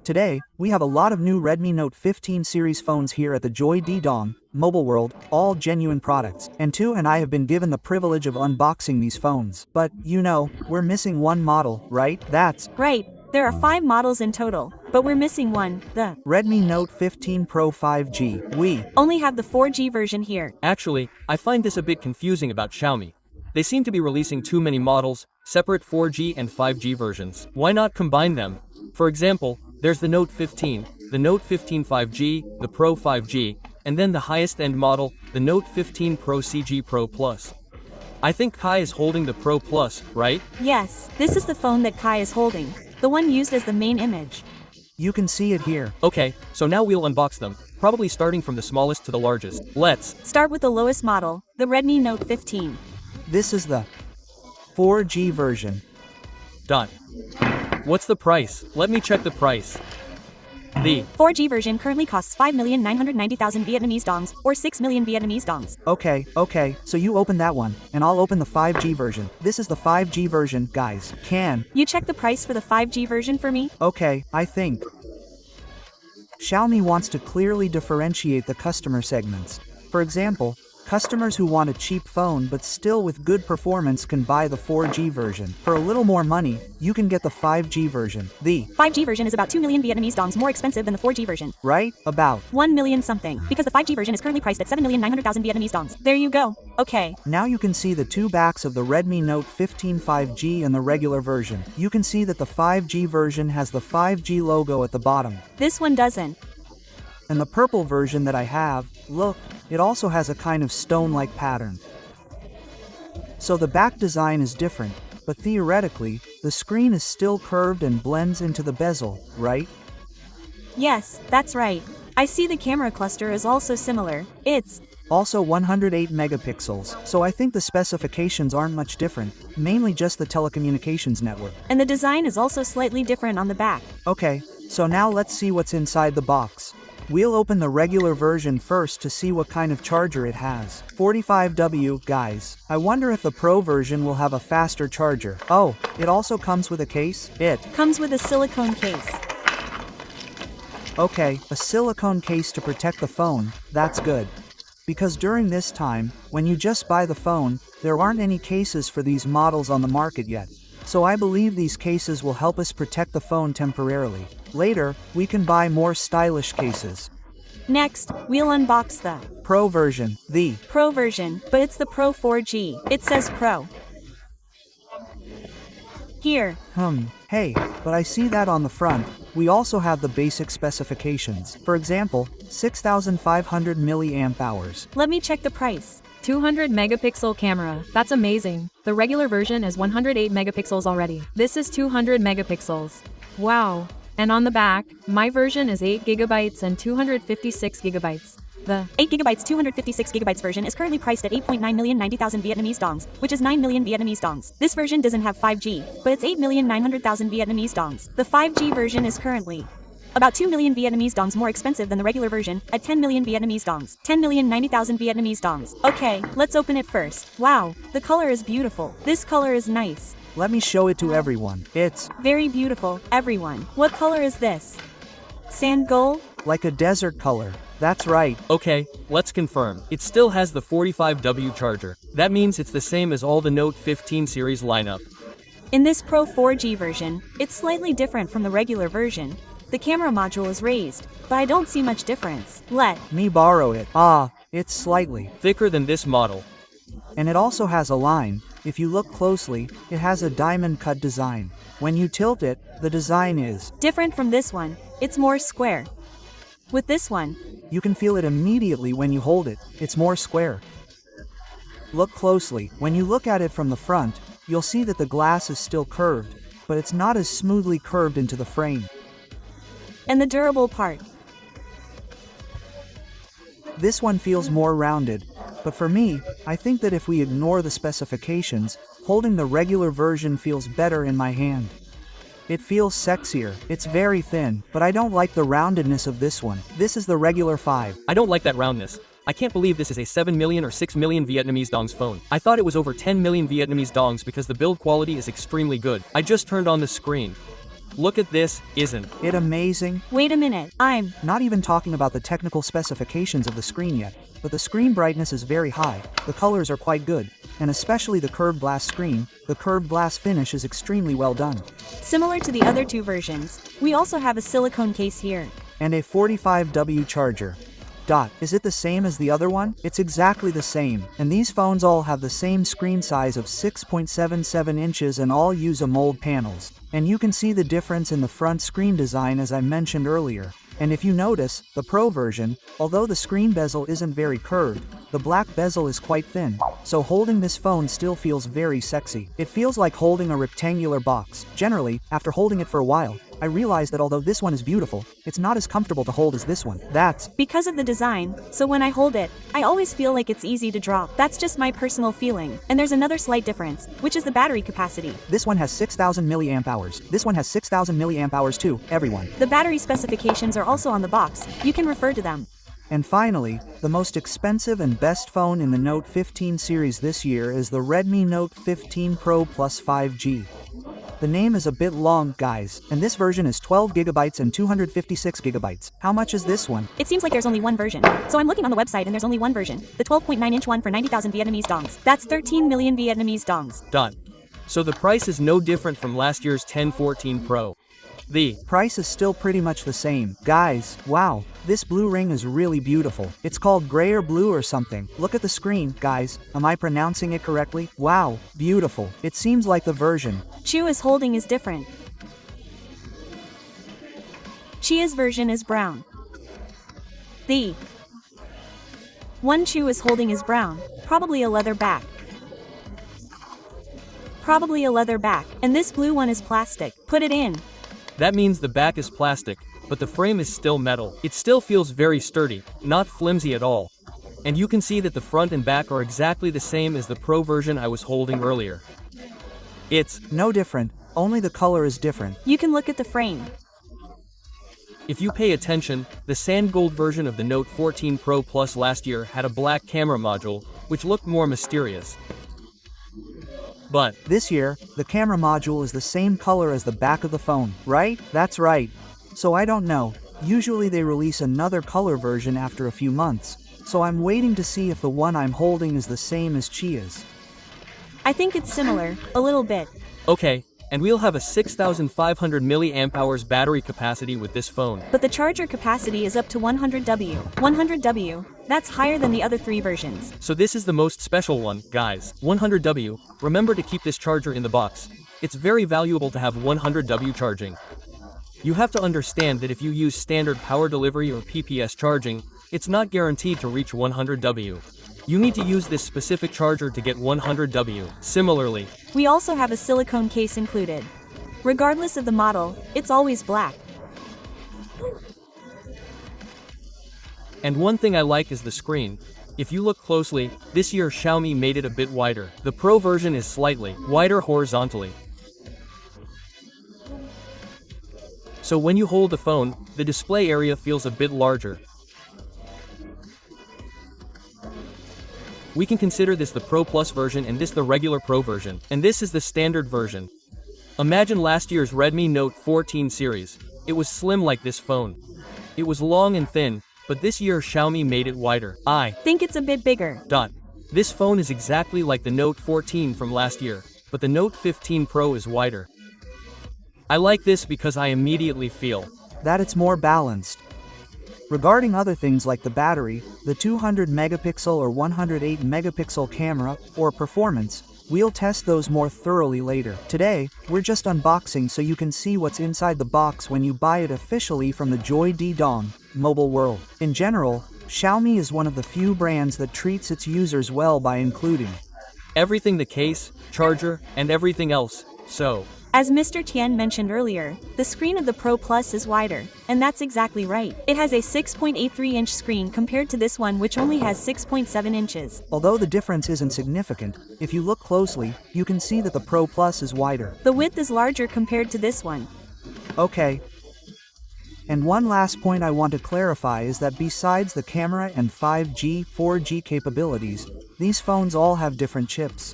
Today, we have a lot of new Redmi Note 15 series phones here at the Joy Dong Mobile World, all genuine products. And Tu and I have been given the privilege of unboxing these phones. But, you know, we're missing one model, right? That's right. There are 5 models in total, but we're missing one, the Redmi Note 15 Pro 5G. We only have the 4G version here. Actually, I find this a bit confusing about Xiaomi. They seem to be releasing too many models, separate 4G and 5G versions. Why not combine them? For example, there's the Note 15, the Note 15 5G, the Pro 5G, and then the highest end model, the Note 15 Pro CG Pro Plus. I think Kai is holding the Pro Plus, right? Yes, this is the phone that Kai is holding, the one used as the main image. You can see it here. Okay, so now we'll unbox them, probably starting from the smallest to the largest. Let's start with the lowest model, the Redmi Note 15. This is the 4G version. What's the price? Let me check the price. The 4G version currently costs 5,990,000 Vietnamese dongs, or 6 million Vietnamese dongs. Okay, so you open that one, and I'll open the 5G version. This is the 5G version, guys. Can you check the price for the 5G version for me? Okay, I think Xiaomi wants to clearly differentiate the customer segments. For example, customers who want a cheap phone but still with good performance can buy the 4G version. For a little more money, you can get the 5G version. The 5G version is about 2 million Vietnamese dongs more expensive than the 4G version. Right? About 1 million something, because the 5G version is currently priced at 7,900,000 Vietnamese dongs. There you go. Okay. Now you can see the two backs of the Redmi Note 15 5G and the regular version. You can see that the 5G version has the 5G logo at the bottom. This one doesn't. And the purple version that I have, look, it also has a kind of stone-like pattern. So the back design is different, but theoretically, the screen is still curved and blends into the bezel, right? Yes, that's right. I see the camera cluster is also similar. It's also 108 megapixels, so I think the specifications aren't much different, mainly just the telecommunications network. And the design is also slightly different on the back. Okay, so now let's see what's inside the box. We'll open the regular version first to see what kind of charger it has. 45W, guys. I wonder if the Pro version will have a faster charger. Oh, it also comes with a case? It comes with a silicone case. Okay, a silicone case to protect the phone, that's good. Because during this time, when you just buy the phone, there aren't any cases for these models on the market yet. So I believe these cases will help us protect the phone temporarily. Later, we can buy more stylish cases. Next, we'll unbox the Pro version, the Pro version, but it's the Pro 4G. It says Pro here. Hey, but I see that on the front. We also have the basic specifications. For example, 6,500 milliamp hours. Let me check the price. 200 megapixel camera. That's amazing. The regular version is 108 megapixels already. This is 200 megapixels. Wow. And on the back, my version is 8 gigabytes and 256 gigabytes. The 8 gigabytes 256 gigabytes version is currently priced at 8,990,000 Vietnamese dongs, which is 9 million Vietnamese dongs. This version doesn't have 5G, but it's 8,900,000 Vietnamese dongs. The 5G version is currently about 2 million Vietnamese dongs more expensive than the regular version, at 10 million Vietnamese dongs. 10,090,000 Vietnamese dongs. Okay, let's open it first. Wow, the color is beautiful. This color is nice. Let me show it to everyone. It's very beautiful, everyone. What color is this? Sand gold? Like a desert color. That's right. Okay, let's confirm. It still has the 45W charger. That means it's the same as all the Note 15 series lineup. In this Pro 4G version, it's slightly different from the regular version. The camera module is raised, but I don't see much difference. Let me borrow it. It's slightly thicker than this model. And it also has a line. If you look closely, it has a diamond cut design. When you tilt it, the design is different from this one. It's more square. With this one, you can feel it immediately when you hold it. It's more square. Look closely. When you look at it from the front, you'll see that the glass is still curved, but it's not as smoothly curved into the frame. And the durable part. This one feels more rounded, but for me, I think that if we ignore the specifications, holding the regular version feels better in my hand. It feels sexier. It's very thin, but I don't like the roundedness of this one. This is the regular 5. I don't like that roundness. I can't believe this is a 7 million or 6 million Vietnamese dongs phone. I thought it was over 10 million Vietnamese dongs because the build quality is extremely good. I just turned on the screen. Look at this, isn't it amazing? Wait a minute, I'm Not even talking about the technical specifications of the screen yet, but the screen brightness is very high, the colors are quite good, and especially the curved glass screen, the curved glass finish is extremely well done. similar to the other two versions. We also have a silicone case here. And a 45W charger. Is it the same as the other one? It's exactly the same, and these phones all have the same screen size of 6.77 inches and all use AMOLED panels. And you can see the difference in the front screen design as I mentioned earlier. And if you notice, the Pro version, although the screen bezel isn't very curved, the black bezel is quite thin, so holding this phone still feels very sexy. It feels like holding a rectangular box. Generally, after holding it for a while, I realized that although this one is beautiful, it's not as comfortable to hold as this one. That's because of the design, so when I hold it, I always feel like it's easy to drop. That's just my personal feeling. And there's another slight difference, which is the battery capacity. This one has 6,000 milliamp hours. This one has 6,000 milliamp hours too, everyone. The battery specifications are also on the box. You can refer to them. And finally, the most expensive and best phone in the Note 15 series this year is the Redmi Note 15 Pro Plus 5G. The name is a bit long, guys, and this version is 12GB and 256GB. How much is this one? It seems like there's only one version. So I'm looking on the website and there's only one version. The 12.9-inch one for 90,000 Vietnamese dongs. That's 13 million Vietnamese dongs. So the price is no different from last year's 1014 Pro. The price is still pretty much the same. Guys, wow, this blue ring is really beautiful. It's called grayer blue or something. Look at the screen, guys. Am I pronouncing it correctly? Wow, beautiful. It seems like the version Chu is holding is different. Chia's version is brown. The one Chu is holding is brown, probably a leather back. And this blue one is plastic. Put it in. That means the back is plastic, but the frame is still metal. It still feels very sturdy, not flimsy at all. And you can see that the front and back are exactly the same as the Pro version I was holding earlier. It's no different, only the color is different. You can look at the frame. If you pay attention, the sand gold version of the Note 14 Pro Plus last year had a black camera module, which looked more mysterious. But this year, the camera module is the same color as the back of the phone, right? That's right. So I don't know. Usually they release another color version after a few months. So I'm waiting to see if the one I'm holding is the same as Chia's. I think it's similar, a little bit. Okay, and we'll have a 6,500 mAh battery capacity with this phone. But the charger capacity is up to 100W. 100W, that's higher than the other three versions. So this is the most special one, guys. 100W, remember to keep this charger in the box. It's very valuable to have 100W charging. You have to understand that if you use standard power delivery or PPS charging, it's not guaranteed to reach 100W. You need to use this specific charger to get 100W. Similarly, we also have a silicone case included. Regardless of the model, it's always black. And one thing I like is the screen. If you look closely, this year Xiaomi made it a bit wider. The Pro version is slightly wider horizontally. So when you hold the phone, the display area feels a bit larger. We can consider this the Pro Plus version and this the regular Pro version. And this is the standard version. Imagine last year's Redmi Note 14 series. It was slim like this phone. It was long and thin, but this year Xiaomi made it wider. I think it's a bit bigger. This phone is exactly like the Note 14 from last year, but the Note 15 Pro is wider. I like this because I immediately feel that it's more balanced. Regarding other things like the battery, the 200 megapixel or 108 megapixel camera, or performance, we'll test those more thoroughly later. Today, we're just unboxing so you can see what's inside the box when you buy it officially from the Joy D Dong mobile world. In general, Xiaomi is one of the few brands that treats its users well by including everything: the case, charger, and everything else. So, as Mr. Tian mentioned earlier, the screen of the Pro Plus is wider, and that's exactly right. It has a 6.83-inch screen compared to this one which only has 6.7 inches. Although the difference isn't significant, if you look closely, you can see that the Pro Plus is wider. The width is larger compared to this one. Okay. And one last point I want to clarify is that besides the camera and 5G, 4G capabilities, these phones all have different chips.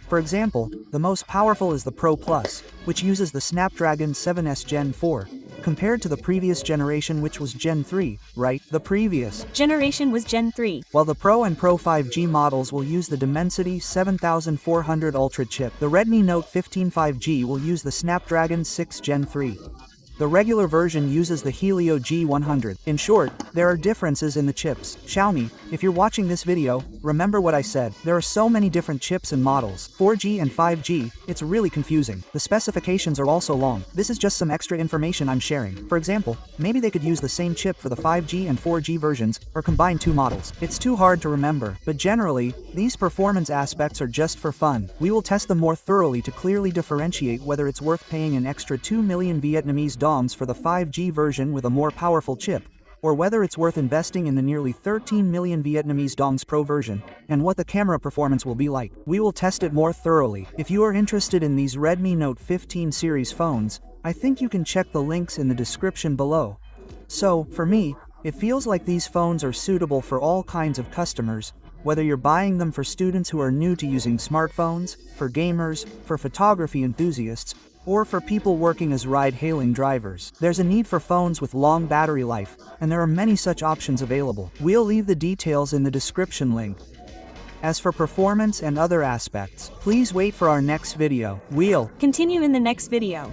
For example, the most powerful is the Pro Plus, which uses the Snapdragon 7S Gen 4, compared to the previous generation which was Gen 3, right? The previous generation was Gen 3. While the Pro and Pro 5G models will use the Dimensity 7400 Ultra chip, the Redmi Note 15 5G will use the Snapdragon 6 Gen 3. The regular version uses the Helio G100. In short, there are differences in the chips. Xiaomi, if you're watching this video, remember what I said. There are so many different chips and models. 4G and 5G, it's really confusing. The specifications are also long. This is just some extra information I'm sharing. For example, maybe they could use the same chip for the 5G and 4G versions, or combine two models. It's too hard to remember, but generally, these performance aspects are just for fun. We will test them more thoroughly to clearly differentiate whether it's worth paying an extra 2 million Vietnamese dongs for the 5G version with a more powerful chip, or whether it's worth investing in the nearly 13 million Vietnamese dongs Pro version, and what the camera performance will be like. We will test it more thoroughly. If you are interested in these Redmi Note 15 series phones, I think you can check the links in the description below. So, for me, it feels like these phones are suitable for all kinds of customers, whether you're buying them for students who are new to using smartphones, for gamers, for photography enthusiasts, or for people working as ride-hailing drivers. There's a need for phones with long battery life, and there are many such options available. We'll leave the details in the description link. As for performance and other aspects, please wait for our next video. We'll continue in the next video.